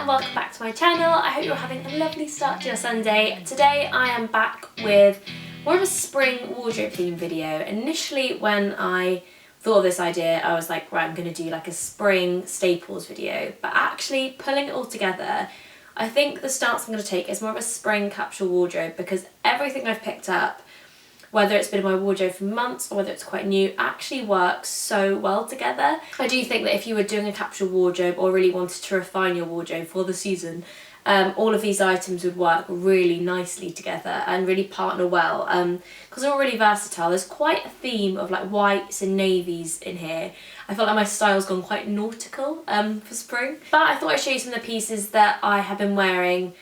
and welcome back to my channel. I hope you're having a lovely start to your Sunday. Today I am back with more of a spring wardrobe theme video. Initially when I thought of this idea I was like, right, I'm going to do like a spring staples video, but actually pulling it all together, I think the stance I'm going to take is more of a spring capsule wardrobe, because everything I've picked up, whether it's been in my wardrobe for months or whether it's quite new, actually works so well together. I do think that if you were doing a capsule wardrobe or really wanted to refine your wardrobe for the season, all of these items would work really nicely together and really partner well, because they're all really versatile. There's quite a theme of like whites and navies in here. I feel like my style's gone quite nautical for spring. But I thought I'd show you some of the pieces that I have been wearing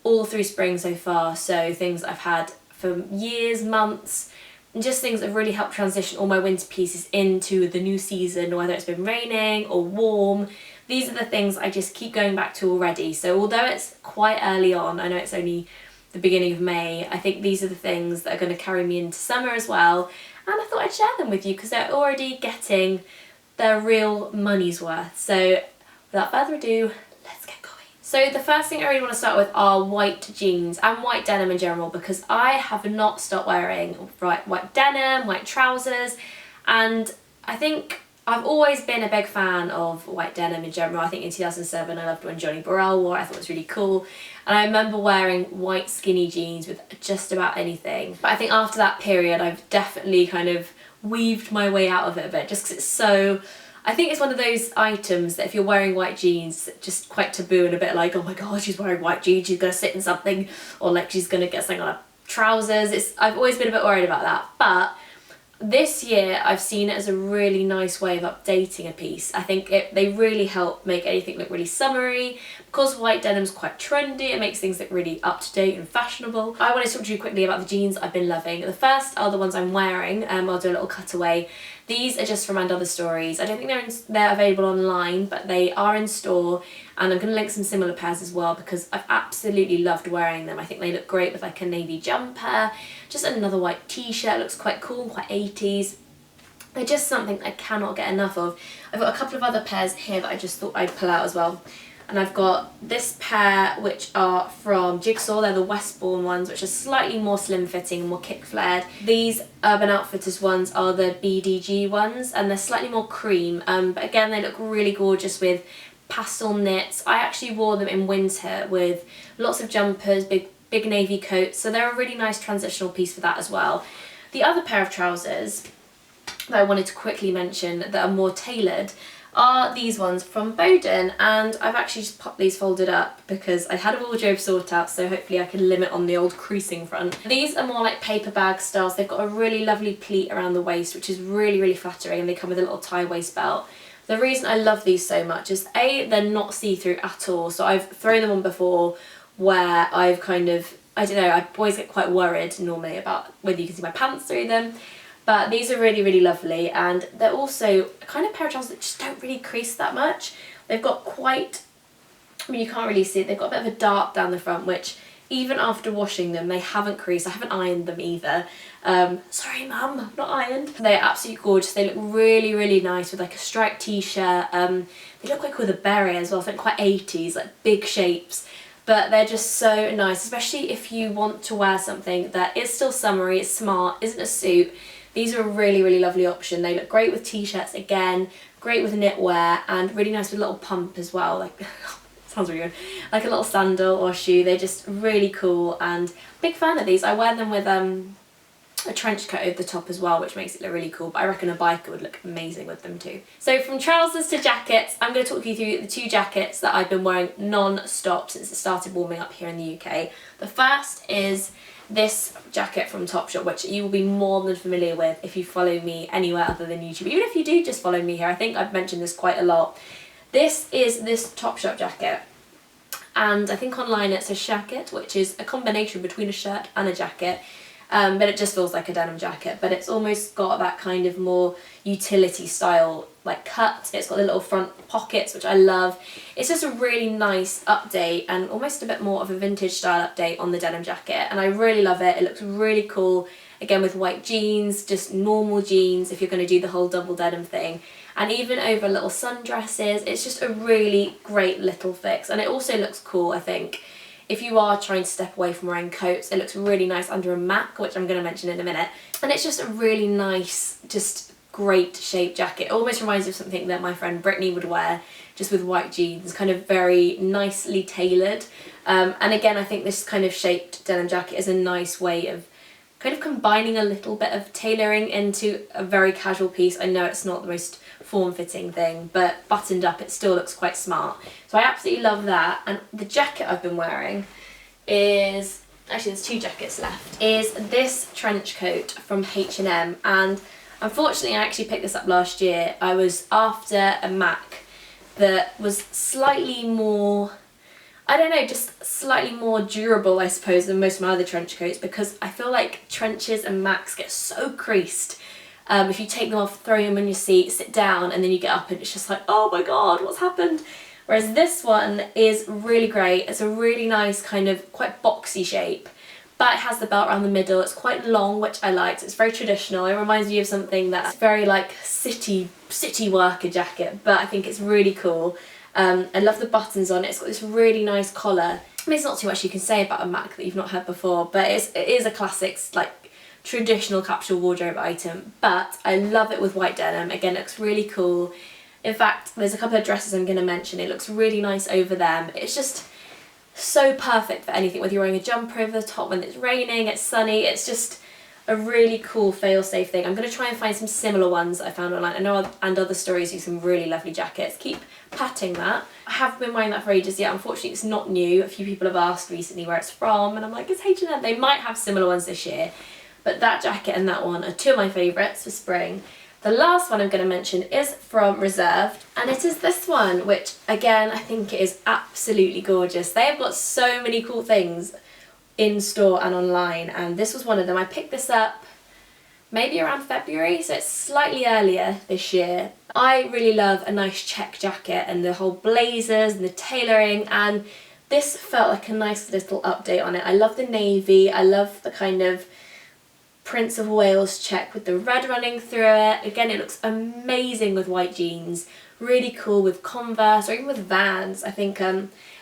all through spring so far. So things I've had for years, months, and just things that have really helped transition all my winter pieces into the new season, whether it's been raining or warm. These are the things I just keep going back to already. So although it's quite early on, I know it's only the beginning of May, I think these are the things that are going to carry me into summer as well. And I thought I'd share them with you because they're already getting their real money's worth. So without further ado, let's get going. So the first thing I really want to start with are white jeans and white denim in general, because I have not stopped wearing white denim, white trousers, and I think I've always been a big fan of white denim in general. I think in 2007 I loved when Johnny Burrell wore it. I thought it was really cool. And I remember wearing white skinny jeans with just about anything. But I think after that period I've definitely kind of weaved my way out of it a bit, just because it's so... I think it's one of those items that if you're wearing white jeans, it's just quite taboo and a bit like, oh my god, she's wearing white jeans, she's going to sit in something, or like she's going to get something on her trousers. I've always been a bit worried about that. But this year I've seen it as a really nice way of updating a piece. I think they really help make anything look really summery. Because white denim's quite trendy, it makes things look really up to date and fashionable. I want to talk to you quickly about the jeans I've been loving. The first are the ones I'm wearing. I'll do a little cutaway. These are just from & Other Stories. I don't think they're available online, but they are in store, and I'm going to link some similar pairs as well because I've absolutely loved wearing them. I think they look great with like a navy jumper, just another white t-shirt, looks quite cool and quite 80s. They're just something I cannot get enough of. I've got a couple of other pairs here that I just thought I'd pull out as well. And I've got this pair which are from Jigsaw. They're the Westbourne ones, which are slightly more slim fitting, more kick flared. These Urban Outfitters ones are the BDG ones, and they're slightly more cream, but again they look really gorgeous with pastel knits. I actually wore them in winter with lots of jumpers, big navy coats, so they're a really nice transitional piece for that as well. The other pair of trousers that I wanted to quickly mention that are more tailored are these ones from Bowden, and I've actually just popped these folded up because I had a wardrobe sort out, so hopefully I can limit on the old creasing front. These are more like paper bag styles. They've got a really lovely pleat around the waist, which is really flattering, and they come with a little tie waist belt. The reason I love these so much is A, they're not see-through at all, so I've thrown them on before where I've kind of, I don't know, I always get quite worried normally about whether you can see my pants through them. But these are really lovely, and they're also a kind of pair of trousers that just don't really crease that much. They've got quite, I mean you can't really see it, they've got a bit of a dart down the front, which even after washing them they haven't creased. I haven't ironed them either. Sorry mum, not ironed. They're absolutely gorgeous. They look really nice with like a striped t-shirt. They look quite cool with a beret as well, I think quite 80s, like big shapes. But they're just so nice, especially if you want to wear something that is still summery, it's smart, isn't a suit. These are a really lovely option. They look great with t-shirts again, great with knitwear, and really nice with a little pump as well. Like, sounds really good. Like a little sandal or shoe. They're just really cool, and big fan of these. I wear them with a trench coat over the top as well, which makes it look really cool, but I reckon a biker would look amazing with them too. So from trousers to jackets, I'm going to talk you through the two jackets that I've been wearing non-stop since it started warming up here in the UK. The first is this jacket from Topshop, which you will be more than familiar with if you follow me anywhere other than YouTube. Even if you do just follow me here, I think I've mentioned this quite a lot. This is this Topshop jacket, and I think online it's a shacket, which is a combination between a shirt and a jacket. But it just feels like a denim jacket, but it's almost got that kind of more utility style like cut. It's got the little front pockets, which I love. It's just a really nice update and almost a bit more of a vintage style update on the denim jacket, and I really love it. It looks really cool. again with white jeans, just normal jeans if you're going to do the whole double denim thing, and even over little sundresses. It's just a really great little fix, and it also looks cool, I think. If you are trying to step away from wearing coats, it looks really nice under a Mac, which I'm going to mention in a minute. And it's just a really nice, just great shaped jacket. It almost reminds me of something that my friend Brittany would wear, just with white jeans, kind of very nicely tailored. And again, I think this kind of shaped denim jacket is a nice way of kind of combining a little bit of tailoring into a very casual piece. I know it's not the most form-fitting thing, but buttoned up it still looks quite smart. So I absolutely love that. And the jacket I've been wearing is, actually there's 2 jackets left, is this trench coat from H&M. And unfortunately I actually picked this up last year. I was after a Mac that was slightly more, I don't know, just slightly more durable, I suppose, than most of my other trench coats, because I feel like trenches and Macs get so creased. If you take them off, throw them on your seat, sit down, and then you get up and it's just like, oh my god, what's happened? Whereas this one is really great. It's a really nice kind of quite boxy shape, but it has the belt around the middle. It's quite long, which I liked. It's very traditional. It reminds me of something that's very like city worker jacket, but I think it's really cool. I love the buttons on it. It's got this really nice collar. I mean, it's not too much you can say about a Mac that you've not heard before, but it is a classic, like, traditional capsule wardrobe item, but I love it with white denim. Again, it looks really cool. In fact, there's a couple of dresses I'm going to mention. It looks really nice over them. It's just so perfect for anything, whether you're wearing a jumper over the top when it's raining, it's sunny. It's just a really cool fail-safe thing. I'm going to try and find some similar ones I found online. I know and other stories use some really lovely jackets. Keep patting that. I have been wearing that for ages yet. Unfortunately, it's not new. A few people have asked recently where it's from, and I'm like, it's H&M. They might have similar ones this year. But that jacket and that one are 2 of my favourites for spring. The last one I'm going to mention is from Reserved, and it is this one, which again I think it is absolutely gorgeous. They have got so many cool things in store and online, and this was one of them. I picked this up maybe around February, so it's slightly earlier this year. I really love a nice check jacket and the whole blazers and the tailoring, and this felt like a nice little update on it. I love the navy, I love the kind of Prince of Wales check with the red running through it. Again, it looks amazing with white jeans, really cool with Converse or even with Vans. I think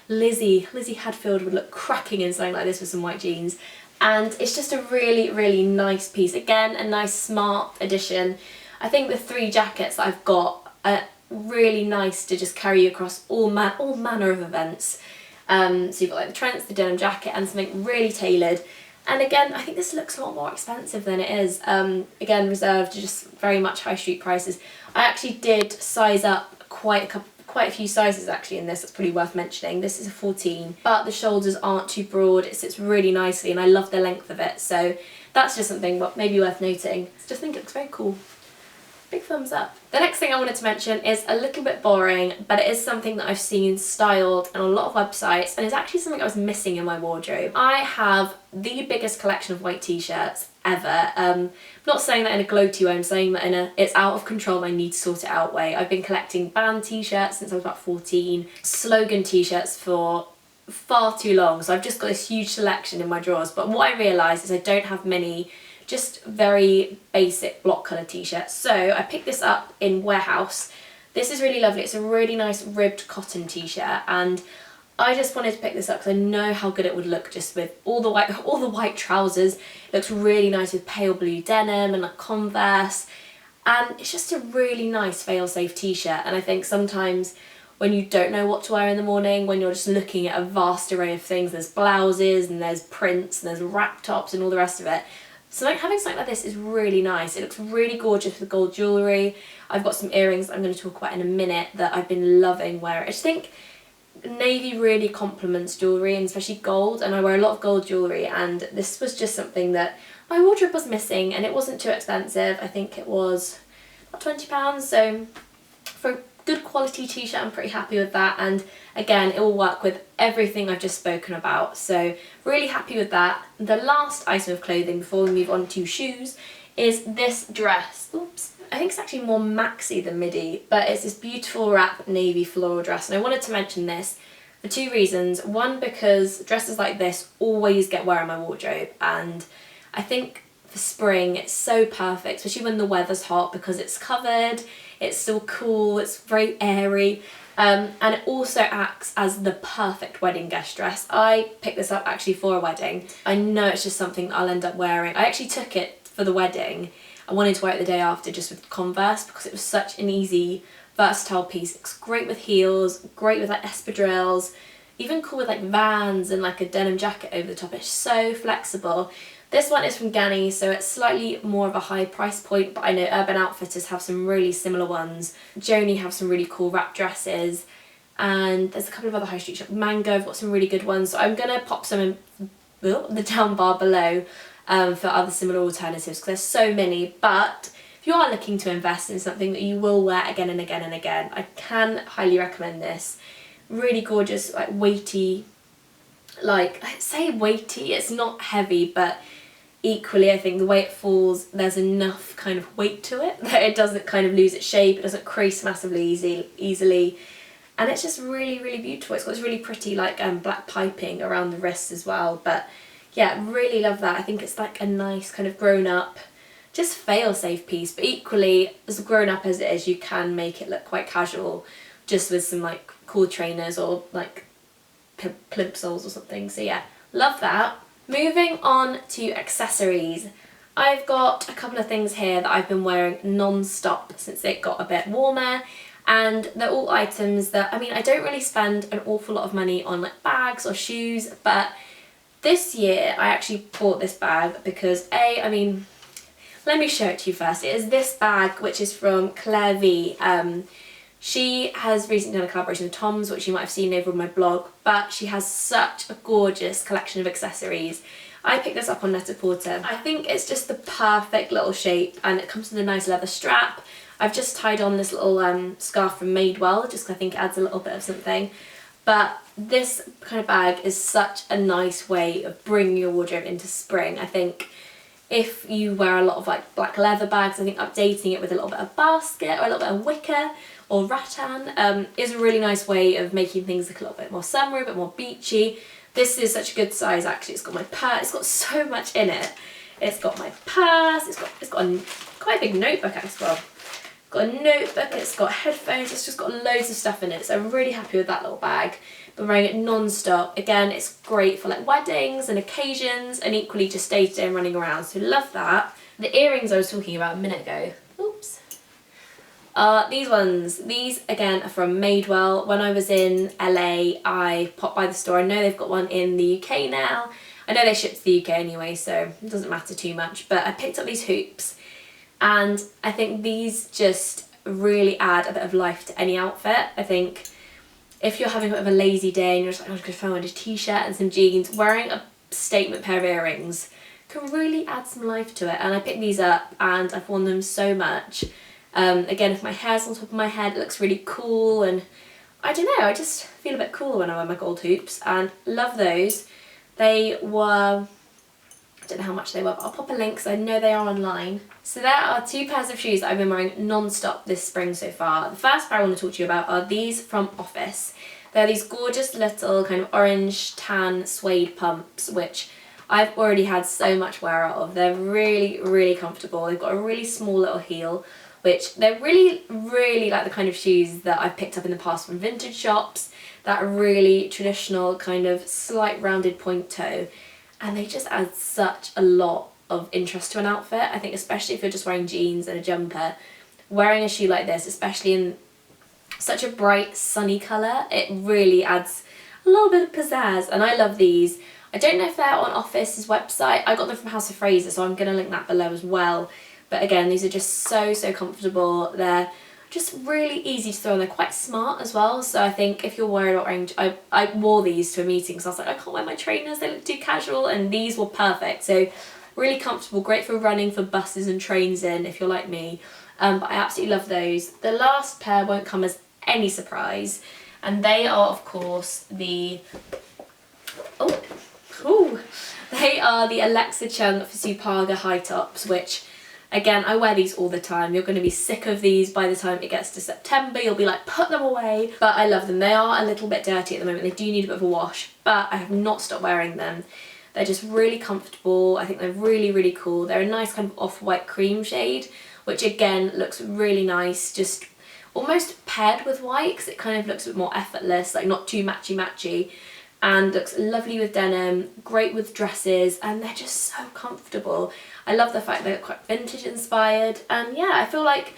Lizzie Hadfield would look cracking in something like this with some white jeans. And it's just a really, really nice piece. Again, a nice smart addition. I think the 3 jackets that I've got are really nice to just carry across all manner of events. So you've got like the trench, the denim jacket, and something really tailored. And again, I think this looks a lot more expensive than it is. Again, Reserved, just very much high street prices. I actually did size up quite a few sizes actually in this. That's probably worth mentioning. This is a 14, but the shoulders aren't too broad. It sits really nicely, and I love the length of it. So that's just something maybe worth noting. Just think it looks very cool. Big thumbs up. The next thing I wanted to mention is a little bit boring, but it is something that I've seen styled on a lot of websites, and it's actually something I was missing in my wardrobe. I have the biggest collection of white t-shirts ever. I'm not saying that in a gloaty way, I'm saying that in a it's out of control, I need to sort it out way. I've been collecting band t-shirts since I was about 14, slogan t-shirts for far too long, so I've just got this huge selection in my drawers. But what I realised is I don't have many just very basic block colour t-shirts. So I picked this up in Warehouse. This is really lovely. It's a really nice ribbed cotton t-shirt, and I just wanted to pick this up because I know how good it would look just with all the white trousers. It looks really nice with pale blue denim and like Converse, and it's just a really nice fail-safe t-shirt. And I think sometimes when you don't know what to wear in the morning, when you're just looking at a vast array of things, there's blouses and there's prints and there's wrap tops and all the rest of it. So like having something like this is really nice. It looks really gorgeous with gold jewellery. I've got some earrings that I'm going to talk about in a minute that I've been loving wearing. I just think navy really complements jewellery, and especially gold, and I wear a lot of gold jewellery, and this was just something that my wardrobe was missing, and it wasn't too expensive. I think it was about £20, so for a good quality t-shirt I'm pretty happy with that. And again, it will work with everything I've just spoken about, so really happy with that. The last item of clothing before we move on to shoes is this dress. Oops. I think it's actually more maxi than midi, but it's this beautiful wrap navy floral dress, and I wanted to mention this for 2 reasons. One, because dresses like this always get wear in my wardrobe, and I think for spring. It's so perfect, especially when the weather's hot, because it's covered, it's still cool, it's very airy. And it also acts as the perfect wedding guest dress. I picked this up actually for a wedding. I know it's just something I'll end up wearing. I actually took it for the wedding. I wanted to wear it the day after just with Converse, because it was such an easy, versatile piece. It's great with heels, great with like espadrilles, even cool with like Vans and like a denim jacket over the top. It's so flexible. This one is from Ganni, so it's slightly more of a high price point, but I know Urban Outfitters have some really similar ones. Joni have some really cool wrap dresses, and there's a couple of other high street shops. Mango have got some really good ones, so I'm going to pop some in the down bar below for other similar alternatives, because there's so many. But if you are looking to invest in something that you will wear again and again and again, I can highly recommend this. Really gorgeous, like weighty, like I say weighty, it's not heavy, but equally I think the way it falls, there's enough kind of weight to it that it doesn't kind of lose its shape, it doesn't crease massively easily, and it's just really, really beautiful. It's got this really pretty like black piping around the wrists as well. But yeah, really love that. I think it's like a nice kind of grown up, just fail-safe piece, but equally as grown up as it is, you can make it look quite casual just with some like cool trainers or like plimsolls or something. So yeah, love that. Moving on to accessories, I've got a couple of things here that I've been wearing non-stop since it got a bit warmer, and they're all items that, I mean, I don't really spend an awful lot of money on like bags or shoes, but this year I actually bought this bag because I mean, let me show it to you first. It is this bag, which is from Claire V. She has recently done a collaboration with Tom's, which you might have seen over on my blog, but she has such a gorgeous collection of accessories. I picked this up on Net-a-Porter. I think it's just the perfect little shape, and it comes with a nice leather strap. I've just tied on this little scarf from Madewell, just because I think it adds a little bit of something. But this kind of bag is such a nice way of bringing your wardrobe into spring. I think if you wear a lot of like black leather bags, I think updating it with a little bit of basket or a little bit of wicker or rattan is a really nice way of making things look a little bit more summery, a bit more beachy. This is such a good size actually. It's got my purse, it's got so much in it. It's got my purse, it's got a quite a big notebook as well. It's got a notebook, it's got headphones, it's just got loads of stuff in it. So I'm really happy with that little bag. Been wearing it non-stop. Again, it's great for like weddings and occasions, and equally just day to day and running around, so love that. The earrings I was talking about a minute ago, oops, these ones. These again are from Madewell. When I was in LA, I popped by the store. I know they've got one in the UK now. I know they ship to the UK anyway, so it doesn't matter too much, but I picked up these hoops, and I think these just really add a bit of life to any outfit. I think if you're having a bit of a lazy day and you're just like, I'm just gonna find a t-shirt and some jeans, wearing a statement pair of earrings can really add some life to it. And I picked these up and I've worn them so much. Again, if my hair's on top of my head, it looks really cool, and I don't know, I just feel a bit cooler when I wear my gold hoops, and love those. They were, I don't know how much they were, but I'll pop a link because I know they are online. So there are two pairs of shoes that I've been wearing non-stop this spring so far. The first pair I want to talk to you about are these from Office. They're these gorgeous little kind of orange tan suede pumps, which I've already had so much wear out of. They're really, really comfortable. They've got a really small little heel, which they're really, really like the kind of shoes that I've picked up in the past from vintage shops. That really traditional kind of slight rounded point toe. And they just add such a lot of interest to an outfit. I think especially if you're just wearing jeans and a jumper, wearing a shoe like this, especially in such a bright sunny colour, it really adds a little bit of pizzazz, and I love these. I don't know if they're on Office's website. I got them from House of Fraser, so I'm going to link that below as well. But again, these are just so comfortable. They're just really easy to throw on. They're quite smart as well, so I think if you're worried about wearing, I wore these to a meeting because I was like, I can't wear my trainers, they look too casual, and these were perfect. So really comfortable, great for running, for buses and trains in if you're like me. But I absolutely love those. The last pair won't come as any surprise, and they are of course the they are the Alexa Chung Supaga high tops, which again, I wear these all the time. You're going to be sick of these by the time it gets to September. You'll be like, put them away. But I love them. They are a little bit dirty at the moment. They do need a bit of a wash, but I have not stopped wearing them. They're just really comfortable. I think they're really, really cool. They're a nice kind of off-white cream shade, which again looks really nice, just almost paired with white because it kind of looks a bit more effortless, like not too matchy-matchy, and looks lovely with denim, great with dresses, and they're just so comfortable. I love the fact they're quite vintage inspired, and yeah, I feel like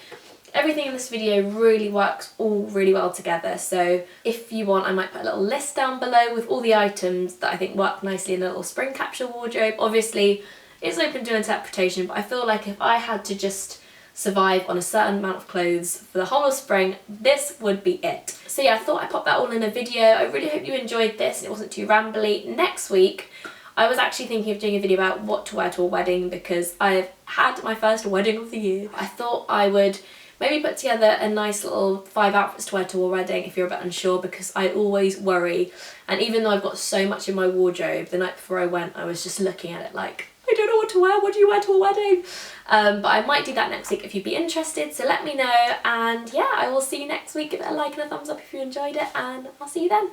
everything in this video really works all really well together. So if you want, I might put a little list down below with all the items that I think work nicely in a little spring capsule wardrobe. Obviously it's open to interpretation, but I feel like if I had to just survive on a certain amount of clothes for the whole of spring, this would be it. So yeah, I thought I'd pop that all in a video. I really hope you enjoyed this and it wasn't too rambly. Next week I was actually thinking of doing a video about what to wear to a wedding because I've had my first wedding of the year. I thought I would maybe put together a nice little 5 outfits to wear to a wedding if you're a bit unsure, because I always worry, and even though I've got so much in my wardrobe, the night before I went I was just looking at it like, I don't know what to wear, what do you wear to a wedding? But I might do that next week if you'd be interested, so let me know, and yeah, I will see you next week. Give it a like and a thumbs up if you enjoyed it, and I'll see you then.